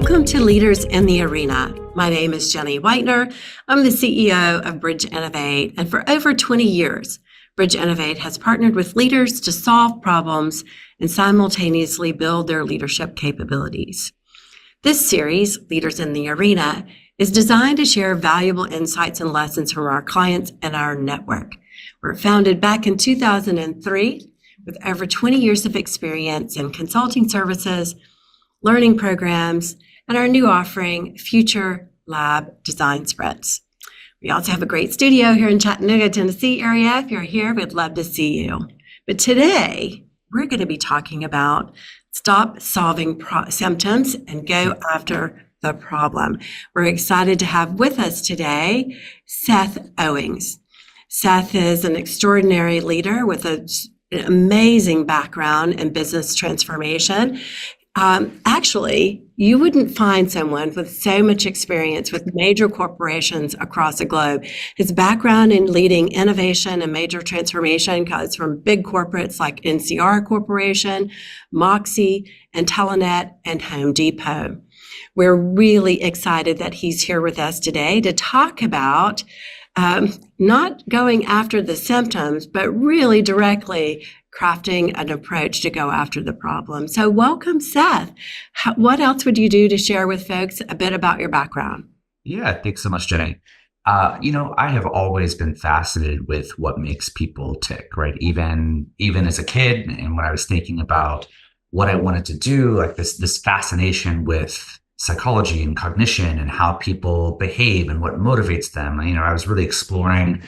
Welcome to Leaders in the Arena. My name is Jenny Whitener. I'm the CEO of Bridge Innovate, and for over 20 years, Bridge Innovate has partnered with leaders to solve problems and simultaneously build their leadership capabilities. This series, Leaders in the Arena, is designed to share valuable insights and lessons from our clients and our network. We're founded back in 2003 with over 20 years of experience in consulting services, learning programs, and our new offering, Future Lab Design Sprints. We also have a great studio here in Chattanooga, Tennessee area. If you're here, we'd love to see you. But today, we're going to be talking about stop solving symptoms and go after the problem. We're excited to have with us today Seth Owings. Seth is an extraordinary leader with an amazing background in business transformation. Actually, you wouldn't find someone with so much experience with major corporations across the globe. His background in leading innovation and major transformation comes from big corporates like NCR Corporation, Moxie, and Telenet, and Home Depot. We're really excited that he's here with us today to talk about not going after the symptoms, but really directly crafting an approach to go after the problem. So welcome, Seth. What else would you do to share with folks a bit about your background? Yeah, thanks so much, Jenny. I have always been fascinated with what makes people tick, right? Even as a kid, and when I was thinking about what I wanted to do, like this fascination with psychology and cognition and how people behave and what motivates them. I was really exploring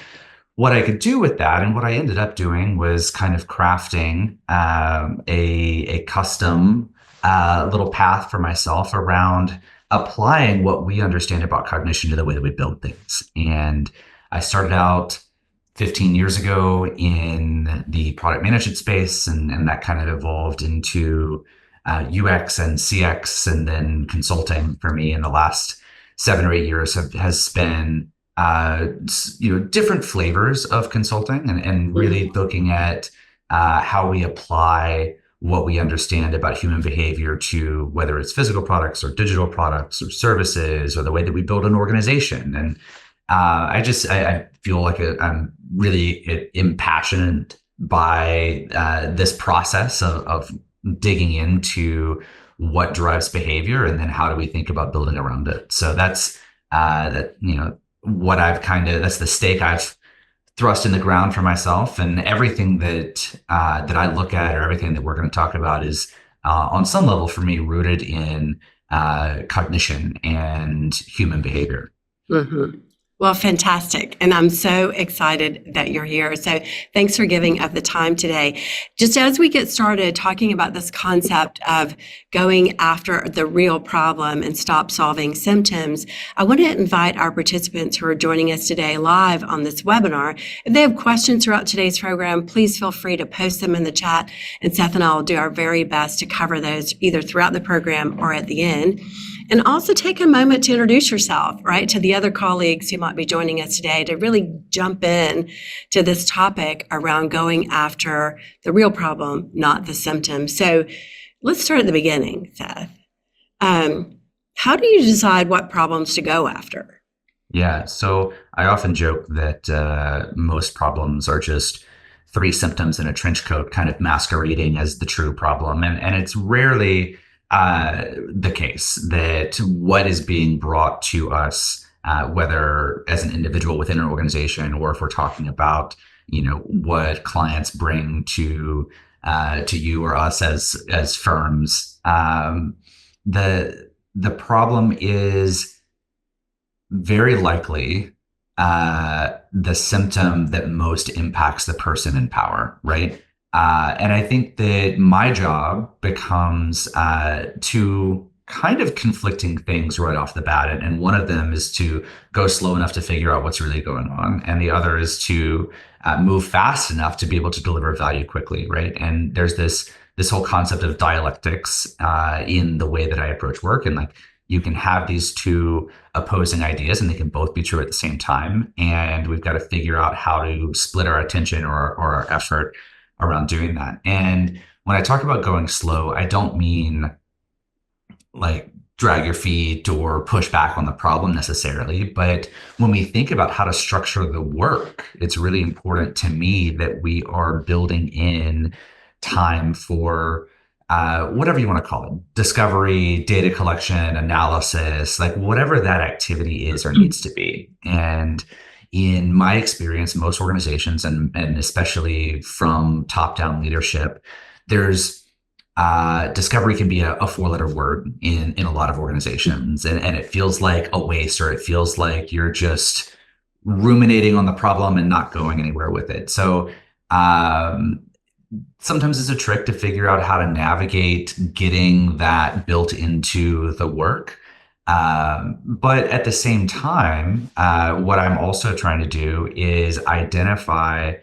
what I could do with that. And what I ended up doing was kind of crafting a custom little path for myself around applying what we understand about cognition to the way that we build things. And I started out 15 years ago in the product management space, and that kind of evolved into UX and CX, and then consulting for me in the last 7 or 8 years has been different flavors of consulting and really looking at how we apply what we understand about human behavior to whether it's physical products or digital products or services or the way that we build an organization. And I feel like I'm really impassioned by this process of digging into what drives behavior and then how do we think about building around it. So that's what that's the stake I've thrust in the ground for myself, and everything that I look at or everything that we're going to talk about is on some level for me rooted in cognition and human behavior. Mm-hmm. Well, fantastic. And I'm so excited that you're here. So thanks for giving up the time today. Just as we get started talking about this concept of going after the real problem and stop solving symptoms, I want to invite our participants who are joining us today live on this webinar. If they have questions throughout today's program, please feel free to post them in the chat, and Seth and I will do our very best to cover those either throughout the program or at the end. And also take a moment to introduce yourself, right, to the other colleagues who might be joining us today to really jump in to this topic around going after the real problem, not the symptoms. So let's start at the beginning, Seth. How do you decide what problems to go after? Yeah, so I often joke that most problems are just 3 symptoms in a trench coat kind of masquerading as the true problem. And it's rarely the case that what is being brought to us, whether as an individual within an organization or if we're talking about, what clients bring to you or us as firms, the problem is very likely the symptom that most impacts the person in power, right? And I think that my job becomes two kind of conflicting things right off the bat. And one of them is to go slow enough to figure out what's really going on. And the other is to move fast enough to be able to deliver value quickly, right? And there's this whole concept of dialectics in the way that I approach work. And like you can have these two opposing ideas and they can both be true at the same time. And we've got to figure out how to split our attention or our effort around doing that. And when I talk about going slow, I don't mean like drag your feet or push back on the problem necessarily. But when we think about how to structure the work, it's really important to me that we are building in time for whatever you want to call it, discovery, data collection, analysis, like whatever that activity is or needs to be. And in my experience, most organizations, and especially from top-down leadership, there's discovery can be a four-letter word in a lot of organizations, and it feels like a waste, or it feels like you're just ruminating on the problem and not going anywhere with it. So sometimes it's a trick to figure out how to navigate getting that built into the work. But at the same time, what I'm also trying to do is identify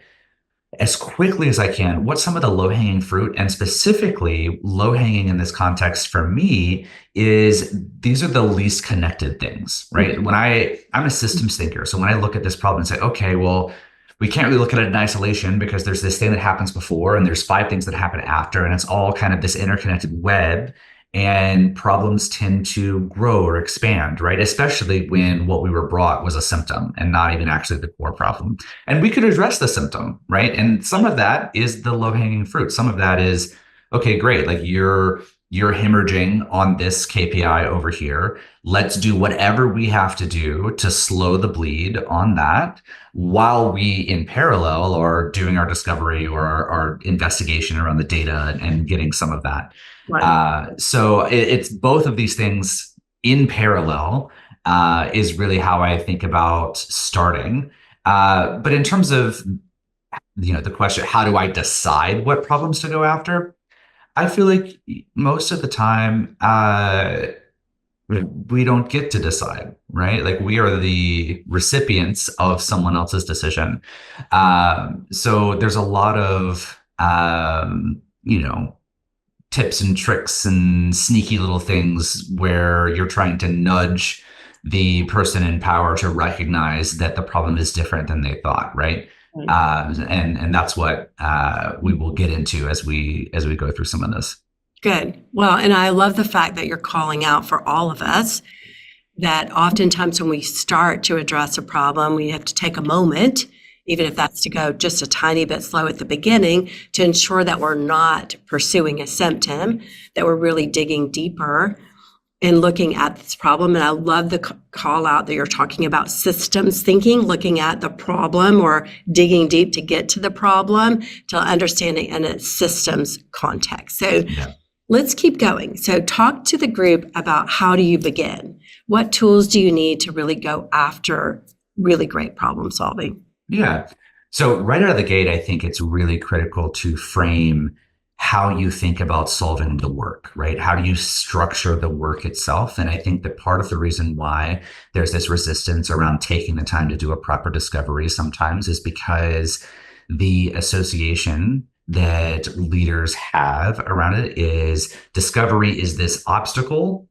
as quickly as I can what's some of the low hanging fruit. And specifically, low hanging in this context for me is these are the least connected things, right? When I'm a systems thinker. So when I look at this problem and say, okay, well, we can't really look at it in isolation because there's this thing that happens before and there's five things that happen after, and it's all kind of this interconnected web. And problems tend to grow or expand, right? Especially when what we were brought was a symptom and not even actually the core problem. And we could address the symptom, right? And some of that is the low-hanging fruit. Some of that is, okay, great. Like you're hemorrhaging on this KPI over here. Let's do whatever we have to do to slow the bleed on that while we in parallel are doing our discovery or our investigation around the data and getting some of that. Right. So it's both of these things in parallel is really how I think about starting. But in terms of, the question, how do I decide what problems to go after? I feel like most of the time, we don't get to decide, right? Like we are the recipients of someone else's decision. So there's a lot of, tips and tricks and sneaky little things where you're trying to nudge the person in power to recognize that the problem is different than they thought, right? And that's what we will get into as we go through some of this. Good. Well, and I love the fact that you're calling out for all of us that oftentimes when we start to address a problem, we have to take a moment, even if that's to go just a tiny bit slow at the beginning, to ensure that we're not pursuing a symptom, that we're really digging deeper and looking at this problem. And I love the call out that you're talking about systems thinking, looking at the problem or digging deep to get to the problem, to understand it in a systems context. So let's keep going. So talk to the group about how do you begin? What tools do you need to really go after really great problem solving? Yeah. So right out of the gate, I think it's really critical to frame how you think about solving the work, right? How do you structure the work itself? And I think that part of the reason why there's this resistance around taking the time to do a proper discovery sometimes is because the association that leaders have around it is discovery is this obstacle,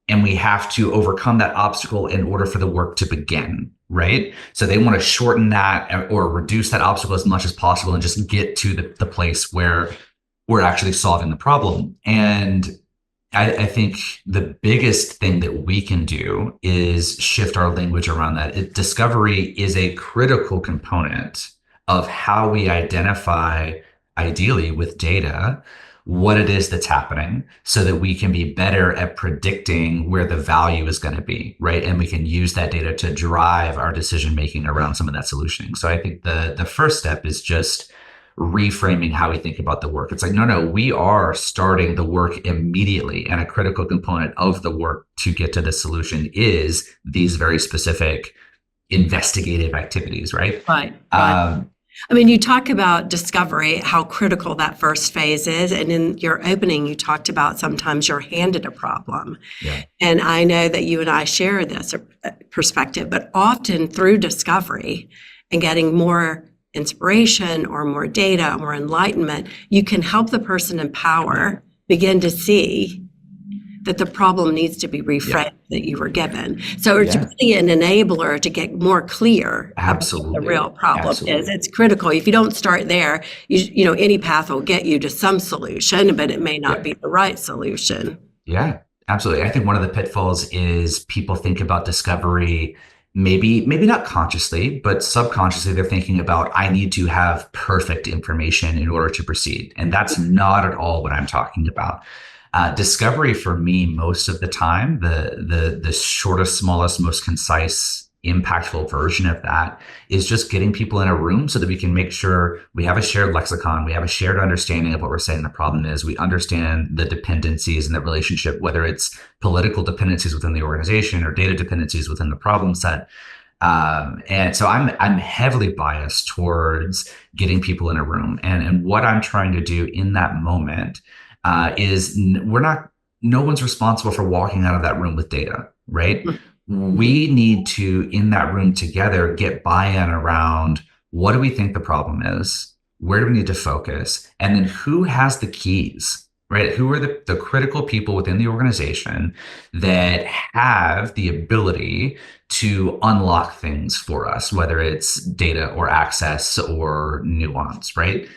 and we have to overcome that obstacle in order for the work to begin, right? So they want to shorten that or reduce that obstacle as much as possible and just get to the place where we're actually solving the problem. And I think the biggest thing that we can do is shift our language around that. Discovery is a critical component of how we identify, ideally with data, what it is that's happening so that we can be better at predicting where the value is going to be, right? And we can use that data to drive our decision-making around some of that solutioning. So I think the first step is just reframing how we think about the work. It's like, no, we are starting the work immediately. And a critical component of the work to get to the solution is these very specific investigative activities, right? Right. I mean, you talk about discovery, how critical that first phase is. And in your opening, you talked about sometimes you're handed a problem. Yeah. And I know that you and I share this perspective, but often through discovery and getting more inspiration or more data, more enlightenment, you can help the person in power begin to see that the problem needs to be reframed that you were given. So it's really an enabler to get more clear about what the real problem is. It's critical. If you don't start there, you know, any path will get you to some solution, but it may not be the right solution. Yeah. Absolutely. I think one of the pitfalls is people think about discovery, maybe not consciously, but subconsciously they're thinking about, I need to have perfect information in order to proceed. And that's not at all what I'm talking about. Discovery for me, most of the time, the shortest, smallest, most concise, impactful version of that is just getting people in a room so that we can make sure we have a shared lexicon, we have a shared understanding of what we're saying the problem is, we understand the dependencies and the relationship, whether it's political dependencies within the organization or data dependencies within the problem set. And so I'm heavily biased towards getting people in a room, and what I'm trying to do in that moment is no one's responsible for walking out of that room with data, right? We need to, in that room together, get buy-in around what do we think the problem is? Where do we need to focus? And then who has the keys, right? Who are the critical people within the organization that have the ability to unlock things for us, whether it's data or access or nuance, right?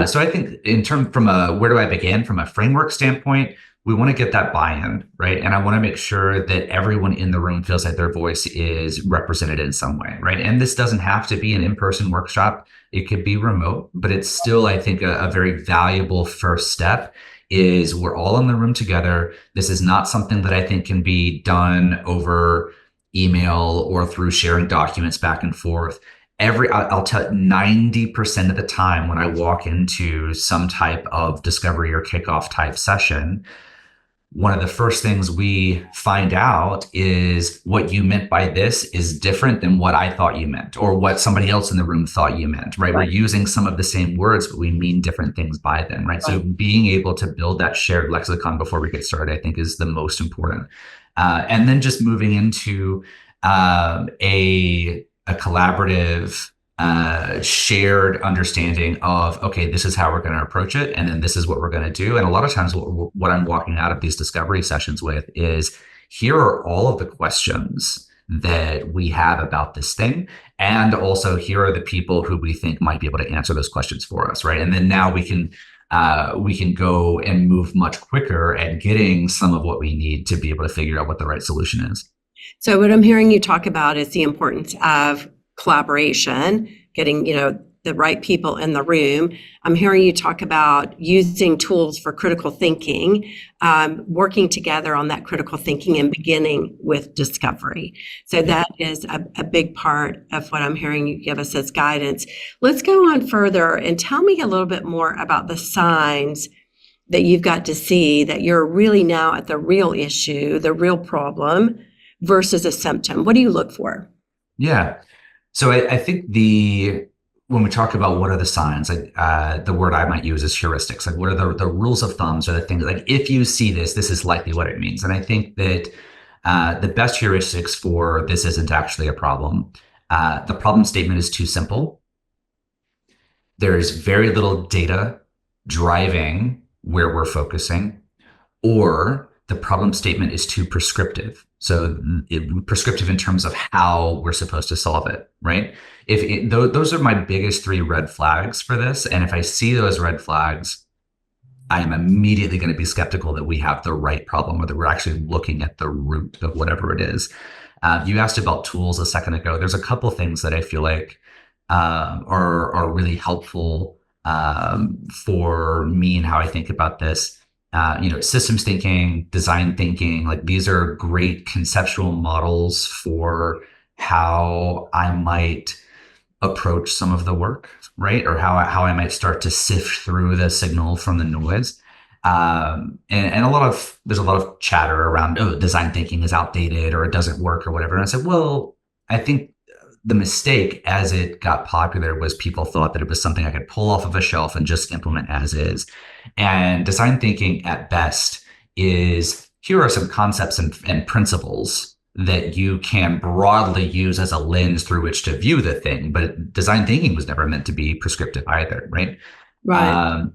So I think from where do I begin from a framework standpoint, we want to get that buy-in, right? And I want to make sure that everyone in the room feels like their voice is represented in some way, right? And this doesn't have to be an in-person workshop. It could be remote, but it's still, I think, a very valuable first step is we're all in the room together. This is not something that I think can be done over email or through sharing documents back and forth. I'll tell 90% of the time when I walk into some type of discovery or kickoff type session, one of the first things we find out is what you meant by this is different than what I thought you meant, or what somebody else in the room thought you meant, right? We're using some of the same words, but we mean different things by them, right? So being able to build that shared lexicon before we get started, I think is the most important. And then just moving into a collaborative, shared understanding of, okay, this is how we're going to approach it, and then this is what we're going to do. And a lot of times what I'm walking out of these discovery sessions with is, here are all of the questions that we have about this thing, and also here are the people who we think might be able to answer those questions for us, right? And then now we can go and move much quicker at getting some of what we need to be able to figure out what the right solution is. So what I'm hearing you talk about is the importance of collaboration, getting, the right people in the room. I'm hearing you talk about using tools for critical thinking, working together on that critical thinking and beginning with discovery. So that is a big part of what I'm hearing you give us as guidance. Let's go on further and tell me a little bit more about the signs that you've got to see that you're really now at the real issue, the real problem versus a symptom. What do you look for? Yeah. So I think when we talk about what are the signs, the word I might use is heuristics. Like, what are the rules of thumbs, or the things like, if you see this, this is likely what it means. And I think that the best heuristics for this isn't actually a problem. The problem statement is too simple. There's very little data driving where we're focusing, or the problem statement is too prescriptive. So prescriptive in terms of how we're supposed to solve it, right? Those are my biggest 3 red flags for this. And if I see those red flags, I am immediately going to be skeptical that we have the right problem, or that we're actually looking at the root of whatever it is. You asked about tools a second ago. There's a couple things that I feel like are really helpful for me and how I think about this. Systems thinking, design thinking, like, these are great conceptual models for how I might approach some of the work, right? Or how I might start to sift through the signal from the noise. And there's a lot of chatter around, design thinking is outdated, or it doesn't work, or whatever. And I said, well, I think the mistake as it got popular was people thought that it was something I could pull off of a shelf and just implement as is. And design thinking at best is, here are some concepts and principles that you can broadly use as a lens through which to view the thing. But design thinking was never meant to be prescriptive either, right? Right.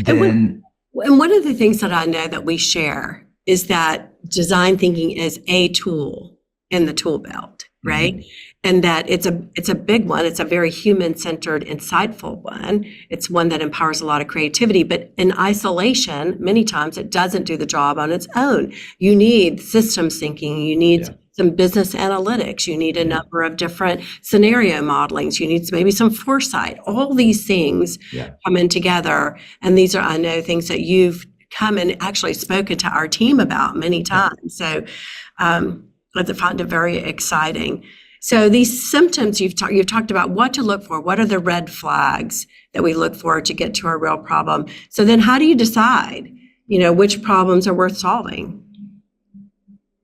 And one of the things that I know that we share is that design thinking is a tool in the tool belt. right? And that it's a big one. It's a very human-centered, insightful one. It's one that empowers a lot of creativity, but in isolation, many times it doesn't do the job on its own. You need systems thinking, you need some business analytics, you need a number of different scenario modelings, you need maybe some foresight. All these things come in together. And these are, I know, things that you've come and actually spoken to our team about many times. So I find it very exciting. So these symptoms you've talked about what to look for. What are the red flags that we look for to get to a real problem? So then how do you decide, which problems are worth solving?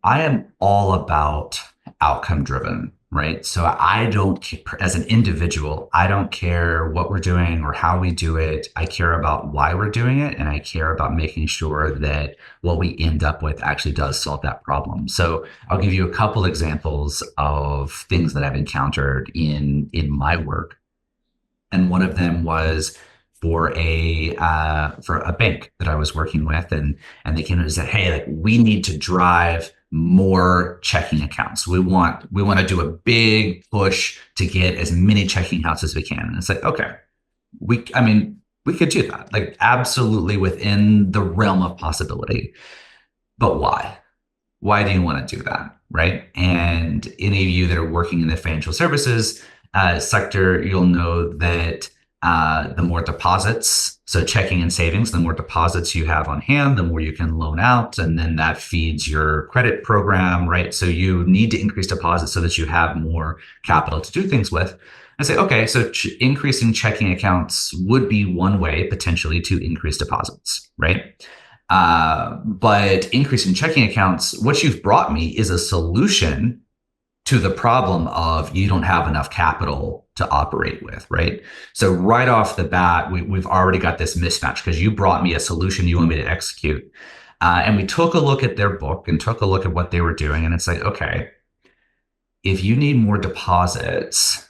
I am all about outcome driven, right? So I don't, as an individual, I don't care what we're doing or how we do it. I care about why we're doing it. And I care about making sure that what we end up with actually does solve that problem. So I'll give you a couple examples of things that I've encountered in my work. And one of them was for a bank that I was working with, and they came and said, "Hey, like we need to drive more checking accounts. We want to do a big push to get as many checking accounts as we can." And it's like, okay, we could do that, like absolutely within the realm of possibility. But why? Why do you want to do that, right? And any of you that are working in the financial services sector, you'll know that the more deposits, so checking and savings, the more deposits you have on hand, the more you can loan out, and then that feeds your credit program, right? So you need to increase deposits so that you have more capital to do things with. I say, okay, so increasing checking accounts would be one way potentially to increase deposits, right? But increasing checking accounts, what you've brought me is a solution to the problem of you don't have enough capital to operate with, right? So right off the bat, we've already got this mismatch because you brought me a solution you want me to execute. And we took a look at their book and took a look at what they were doing. And it's like, okay, if you need more deposits,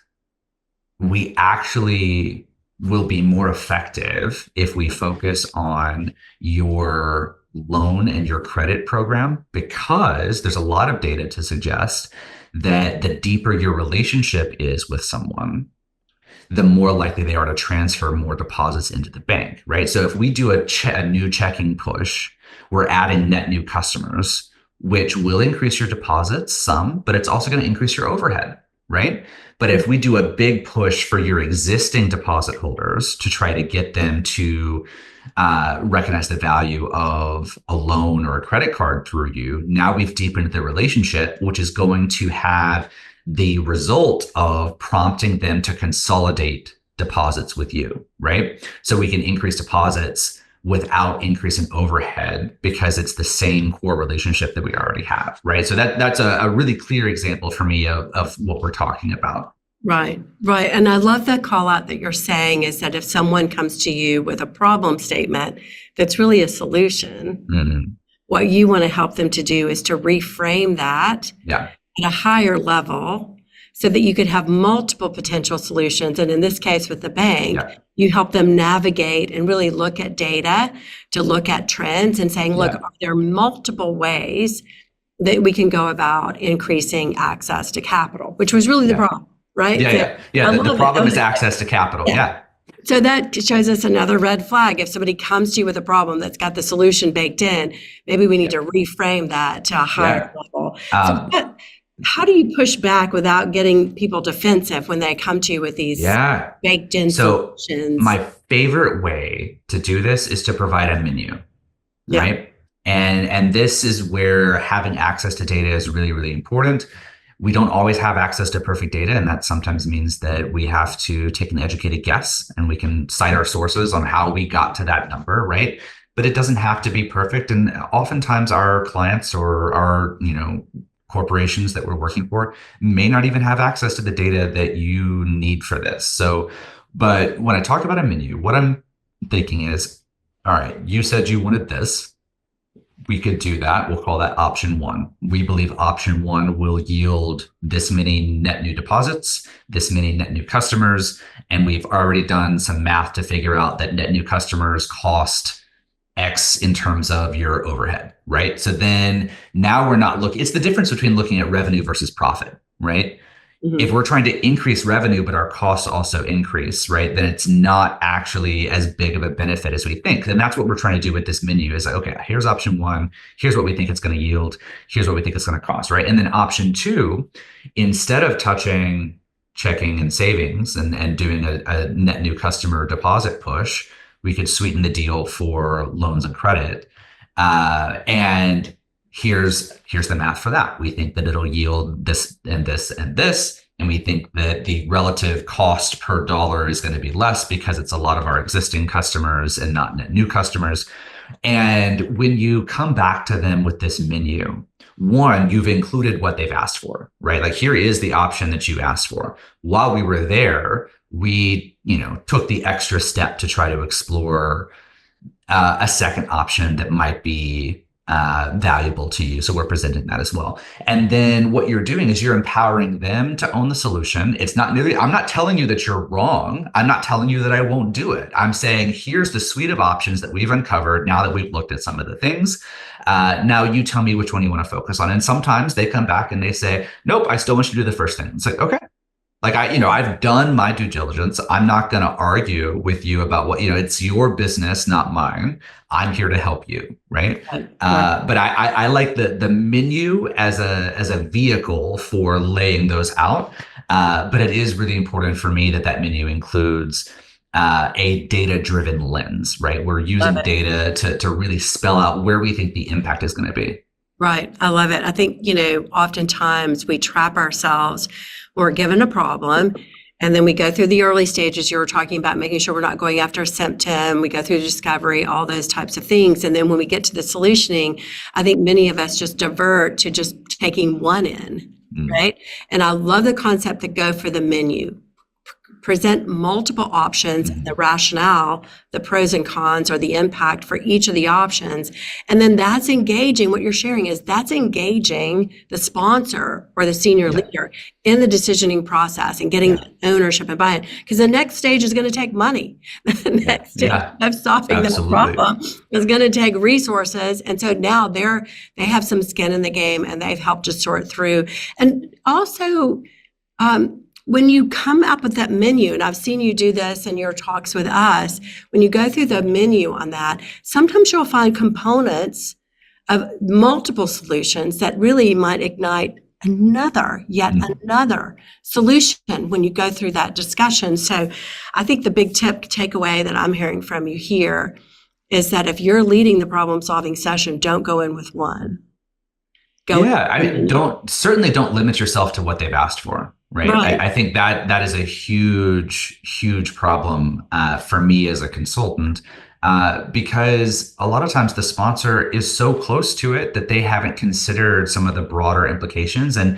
we actually will be more effective if we focus on your loan and your credit program, because there's a lot of data to suggest that the deeper your relationship is with someone, the more likely they are to transfer more deposits into the bank, right? So if we do a new checking push, we're adding net new customers, which will increase your deposits some, but it's also going to increase your overhead, right? But if we do a big push for your existing deposit holders to try to get them to recognize the value of a loan or a credit card through you, now we've deepened the relationship, which is going to have the result of prompting them to consolidate deposits with you, right? So we can increase deposits without increasing overhead because it's the same core relationship that we already have, right? So that's a really clear example for me of what we're talking about. Right. And I love the call out that you're saying is that if someone comes to you with a problem statement that's really a solution, what you want to help them to do is to reframe that at a higher level so that you could have multiple potential solutions. And in this case with the bank, you help them navigate and really look at data, to look at trends and saying, look, are there multiple ways that we can go about increasing access to capital, which was really the problem. Right? The problem is access to capital. So that shows us another red flag. If somebody comes to you with a problem that's got the solution baked in, maybe we need to reframe that to a higher level. So how do you push back without getting people defensive when they come to you with these baked in solutions? My favorite way to do this is to provide a menu, right? And this is where having access to data is really, really important. We don't always have access to perfect data, and that sometimes means that we have to take an educated guess, and we can cite our sources on how we got to that number, right? But it doesn't have to be perfect. And oftentimes our clients or our, corporations that we're working for may not even have access to the data that you need for this. So, but when I talk about a menu, what I'm thinking is, all right, you said you wanted this. We could do that. We'll call that option one. We believe option one will yield this many net new deposits, this many net new customers. And we've already done some math to figure out that net new customers cost X in terms of your overhead, right? So then now we're not looking, it's the difference between looking at revenue versus profit, right? If Mhm. we're trying to increase revenue, but our costs also increase, right, then it's not actually as big of a benefit as we think. And that's what we're trying to do with this menu is like, okay, here's option one. Here's what we think it's going to yield. Here's what we think it's going to cost, right? And then option two, instead of touching checking and savings and doing a net new customer deposit push, we could sweeten the deal for loans and credit. And here's the math for that. We think that it'll yield this and this and this. And we think that the relative cost per dollar is going to be less because it's a lot of our existing customers and not net new customers. And when you come back to them with this menu, one, you've included what they've asked for, right? Like here is the option that you asked for. While we were there, we, took the extra step to try to explore a second option that might be valuable to you. So we're presenting that as well. And then what you're doing is you're empowering them to own the solution. It's not nearly, I'm not telling you that you're wrong. I'm not telling you that I won't do it. I'm saying, here's the suite of options that we've uncovered now that we've looked at some of the things. Now you tell me which one you want to focus on. And sometimes they come back and they say, nope, I still want you to do the first thing. It's like, okay. Like I've done my due diligence. I'm not going to argue with you about what, it's your business, not mine. I'm here to help you. Right. But I like the menu as a vehicle for laying those out. But it is really important for me that menu includes a data-driven lens, right? We're using data to really spell out where we think the impact is going to be. Right. I love it. I think, oftentimes we trap ourselves. We're given a problem, and then we go through the early stages you were talking about, making sure we're not going after a symptom. We go through discovery, all those types of things. And then when we get to the solutioning, I think many of us just divert to just taking one in, right? And I love the concept that go for the menu. Present multiple options, the rationale, the pros and cons, or the impact for each of the options. And then that's engaging, what you're sharing is that's engaging the sponsor or the senior leader in the decisioning process and getting ownership and buy-in. Because the next stage is going to take money. The next stage of solving that problem is going to take resources. And so now they have some skin in the game and they've helped to sort through. And also, when you come up with that menu, and I've seen you do this in your talks with us, when you go through the menu on that, sometimes you'll find components of multiple solutions that really might ignite yet another solution when you go through that discussion. So I think the big takeaway that I'm hearing from you here is that if you're leading the problem-solving session, don't go in with one. Certainly don't limit yourself to what they've asked for. Right. I think that is a huge, huge problem for me as a consultant, because a lot of times the sponsor is so close to it that they haven't considered some of the broader implications. And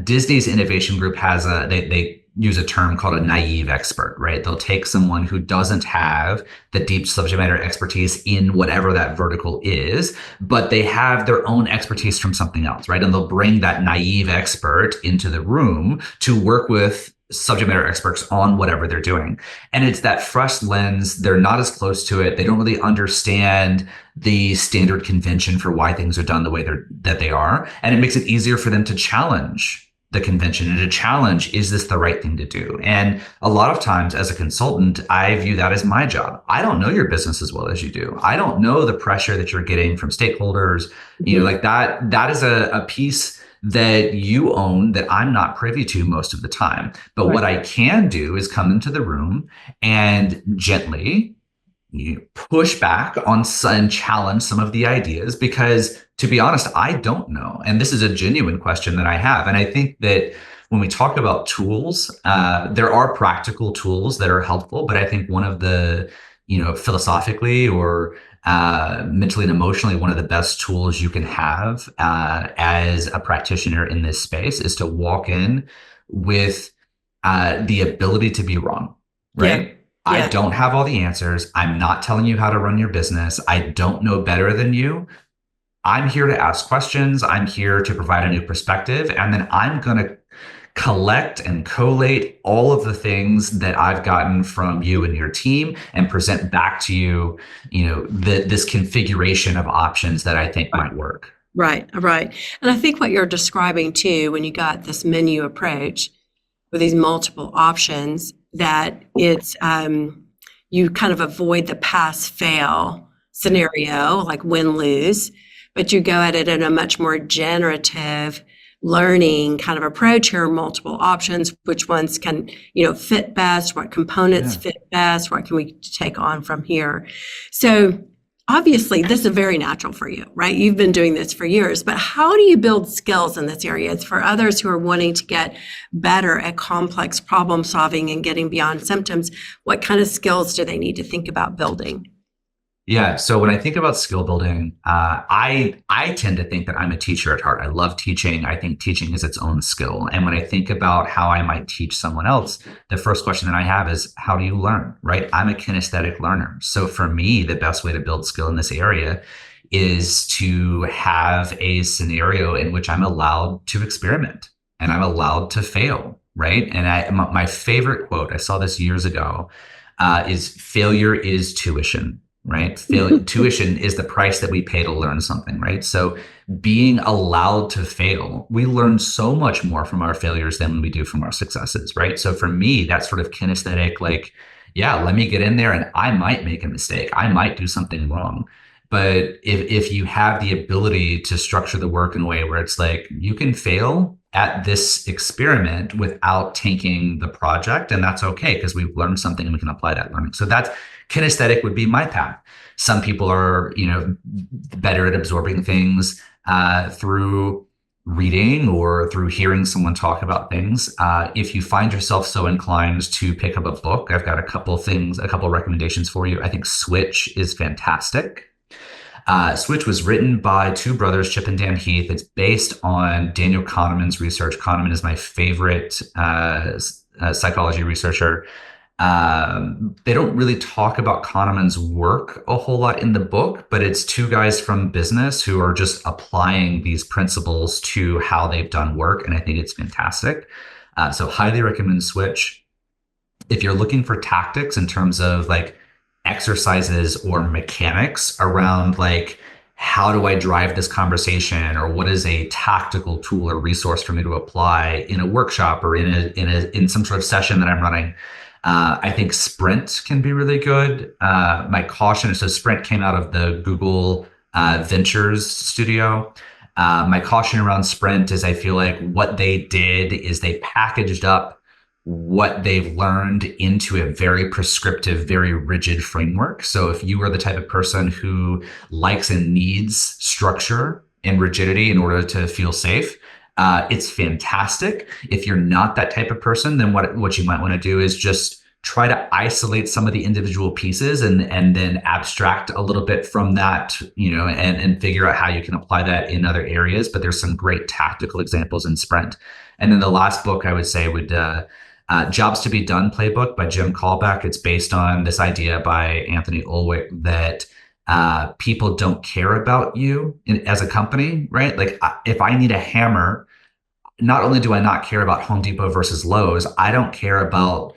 Disney's innovation group has they use a term called a naive expert, right? They'll take someone who doesn't have the deep subject matter expertise in whatever that vertical is, but they have their own expertise from something else, right? And they'll bring that naive expert into the room to work with subject matter experts on whatever they're doing. And it's that fresh lens. They're not as close to it. They don't really understand the standard convention for why things are done the way that they are. And it makes it easier for them to challenge the convention and to challenge, is this the right thing to do? And a lot of times as a consultant, I view that as my job. I don't know your business as well as you do. I don't know the pressure that you're getting from stakeholders, like that is a piece that you own that I'm not privy to most of the time. But what I can do is come into the room and gently push back on and challenge some of the ideas, because to be honest, I don't know. And this is a genuine question that I have. And I think that when we talk about tools, there are practical tools that are helpful, but I think one of the, philosophically or mentally and emotionally, one of the best tools you can have as a practitioner in this space is to walk in with the ability to be wrong, right? I don't have all the answers. I'm not telling you how to run your business. I don't know better than you. I'm here to ask questions. I'm here to provide a new perspective. And then I'm going to collect and collate all of the things that I've gotten from you and your team and present back to you, this configuration of options that I think might work. Right, right. And I think what you're describing too, when you got this menu approach with these multiple options, that it's you kind of avoid the pass fail scenario, like win lose, but you go at it in a much more generative learning kind of approach. Here are multiple options, which ones can, fit best, what components Yeah. fit best, what can we take on from here. So obviously, this is very natural for you, right? You've been doing this for years, but how do you build skills in this area? It's for others who are wanting to get better at complex problem solving and getting beyond symptoms. What kind of skills do they need to think about building? Yeah. So when I think about skill building, I tend to think that I'm a teacher at heart. I love teaching. I think teaching is its own skill. And when I think about how I might teach someone else, the first question that I have is, how do you learn? Right? I'm a kinesthetic learner. So for me, the best way to build skill in this area is to have a scenario in which I'm allowed to experiment and I'm allowed to fail. Right? And my favorite quote, I saw this years ago, is failure is tuition. Right? Tuition is the price that we pay to learn something, right? So being allowed to fail, we learn so much more from our failures than we do from our successes, right? So for me, that's sort of kinesthetic, like, yeah, let me get in there and I might make a mistake. I might do something wrong. But if you have the ability to structure the work in a way where it's like, you can fail at this experiment without tanking the project, and that's okay because we've learned something and we can apply that learning. So that's kinesthetic would be my path. Some people are, better at absorbing things through reading or through hearing someone talk about things. If you find yourself so inclined to pick up a book, I've got a couple recommendations for you. I think Switch is fantastic. Switch was written by two brothers, Chip and Dan Heath. It's based on Daniel Kahneman's research. Kahneman is my favorite psychology researcher. They don't really talk about Kahneman's work a whole lot in the book, but it's two guys from business who are just applying these principles to how they've done work. And I think it's fantastic. So highly recommend Switch. If you're looking for tactics in terms of like exercises or mechanics around like, how do I drive this conversation, or what is a tactical tool or resource for me to apply in a workshop or in some sort of session that I'm running, I think Sprint can be really good. My caution is, so Sprint came out of the Google Ventures studio. My caution around Sprint is I feel like what they did is they packaged up what they've learned into a very prescriptive, very rigid framework. So if you are the type of person who likes and needs structure and rigidity in order to feel safe, it's fantastic. If you're not that type of person, then what you might want to do is just try to isolate some of the individual pieces and then abstract a little bit from that, and figure out how you can apply that in other areas. But there's some great tactical examples in Sprint. And then the last book I would say would Jobs to Be Done Playbook by Jim Callback. It's based on this idea by Anthony Ulwick that people don't care about you as a company, right? Like if I need a hammer, not only do I not care about Home Depot versus Lowe's, I don't care about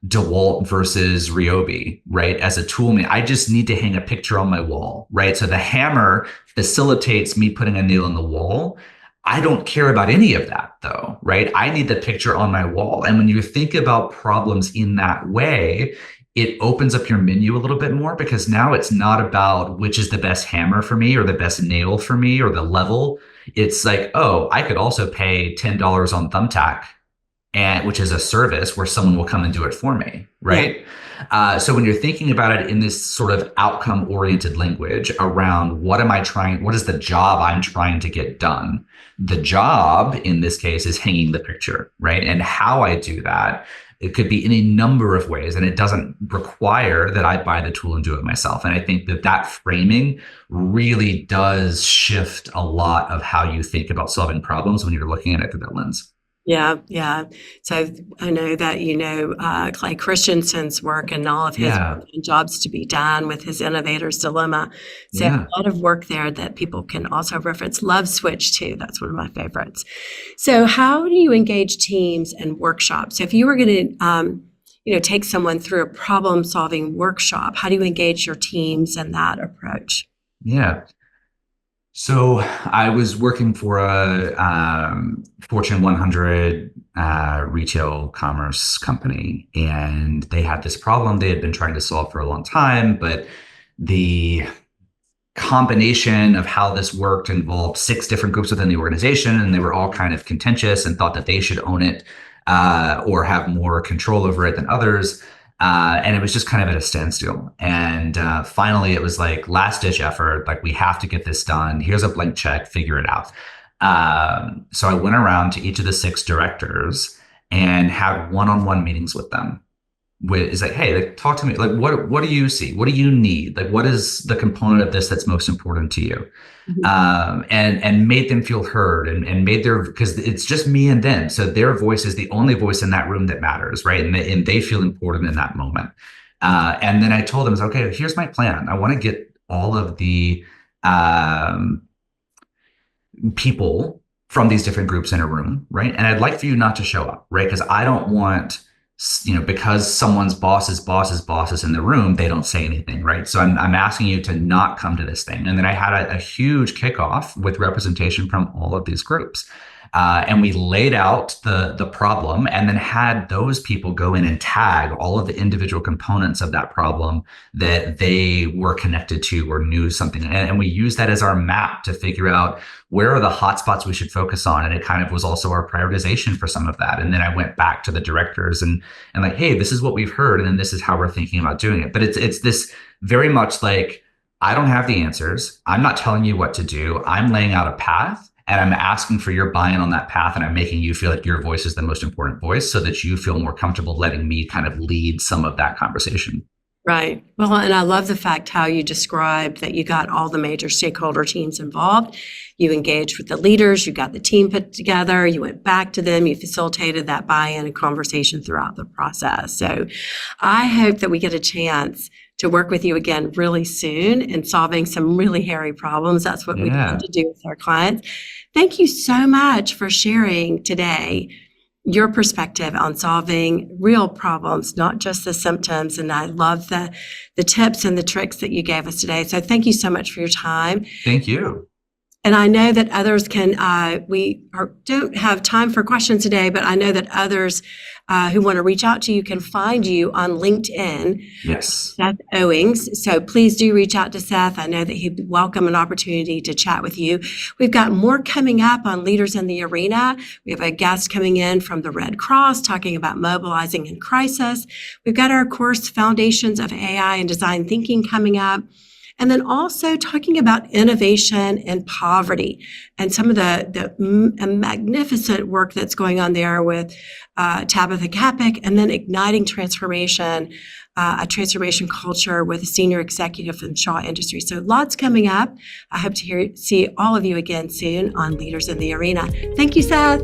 DeWalt versus Ryobi, right? As a tool, I just need to hang a picture on my wall, right? So the hammer facilitates me putting a nail in the wall. I don't care about any of that though, right? I need the picture on my wall. And when you think about problems in that way, it opens up your menu a little bit more, because now it's not about which is the best hammer for me or the best nail for me or the level. It's like, oh, I could also pay $10 on Thumbtack, and which is a service where someone will come and do it for me, right? Yeah. So when you're thinking about it in this sort of outcome-oriented language around what is the job I'm trying to get done? The job in this case is hanging the picture, right? And how I do that, it could be in a number of ways, and it doesn't require that I buy the tool and do it myself. And I think that framing really does shift a lot of how you think about solving problems when you're looking at it through that lens. Yeah, yeah. So I know that Clay Christensen's work and all of his work on Jobs to Be Done with his Innovator's Dilemma. So a lot of work there that people can also reference. Love Switch too. That's one of my favorites. So how do you engage teams and workshops? So if you were going to take someone through a problem-solving workshop, how do you engage your teams in that approach? Yeah. So I was working for a Fortune 100 retail commerce company, and they had this problem they had been trying to solve for a long time, but the combination of how this worked involved six different groups within the organization, and they were all kind of contentious and thought that they should own it or have more control over it than others. And it was just kind of at a standstill. And finally, it was like last ditch effort. Like, we have to get this done. Here's a blank check. Figure it out. So I went around to each of the six directors and had one-on-one meetings with them. Is like, hey, like, talk to me. Like, what do you see? What do you need? Like, what is the component of this that's most important to you? Mhm. And made them feel heard, and made their, because it's just me and them, so their voice is the only voice in that room that matters, right? And they feel important in that moment. And then I told them, okay, here's my plan. I want to get all of the um, people from these different groups in a room, right? And I'd like for you not to show up, right? Because I don't want, because someone's boss is in the room, they don't say anything, right? So I'm asking you to not come to this thing. And then I had a huge kickoff with representation from all of these groups. And we laid out the problem, and then had those people go in and tag all of the individual components of that problem that they were connected to or knew something. And we used that as our map to figure out where are the hotspots we should focus on. And it kind of was also our prioritization for some of that. And then I went back to the directors and like, hey, this is what we've heard, and then this is how we're thinking about doing it. But it's this very much like, I don't have the answers. I'm not telling you what to do. I'm laying out a path, and I'm asking for your buy-in on that path, and I'm making you feel like your voice is the most important voice, so that you feel more comfortable letting me kind of lead some of that conversation. Right. Well, and I love the fact how you described that you got all the major stakeholder teams involved. You engaged with the leaders, you got the team put together, you went back to them, you facilitated that buy-in and conversation throughout the process. So I hope that we get a chance to work with you again really soon in solving some really hairy problems. That's what we'd love Yeah. to do with our clients. Thank you so much for sharing today your perspective on solving real problems, not just the symptoms. And I love the tips and the tricks that you gave us today. So thank you so much for your time. Thank you. And I know that others can, don't have time for questions today, but I know that others who want to reach out to you can find you on LinkedIn, Yes. Seth Owings. So please do reach out to Seth. I know that he'd welcome an opportunity to chat with you. We've got more coming up on Leaders in the Arena. We have a guest coming in from the Red Cross talking about mobilizing in crisis. We've got our course, Foundations of AI and Design Thinking, coming up. And then also talking about innovation and poverty and some of the magnificent work that's going on there with Tabitha Kapik, and then igniting transformation, a transformation culture with a senior executive from Shaw Industries. So lots coming up. I hope to see all of you again soon on Leaders in the Arena. Thank you, Seth.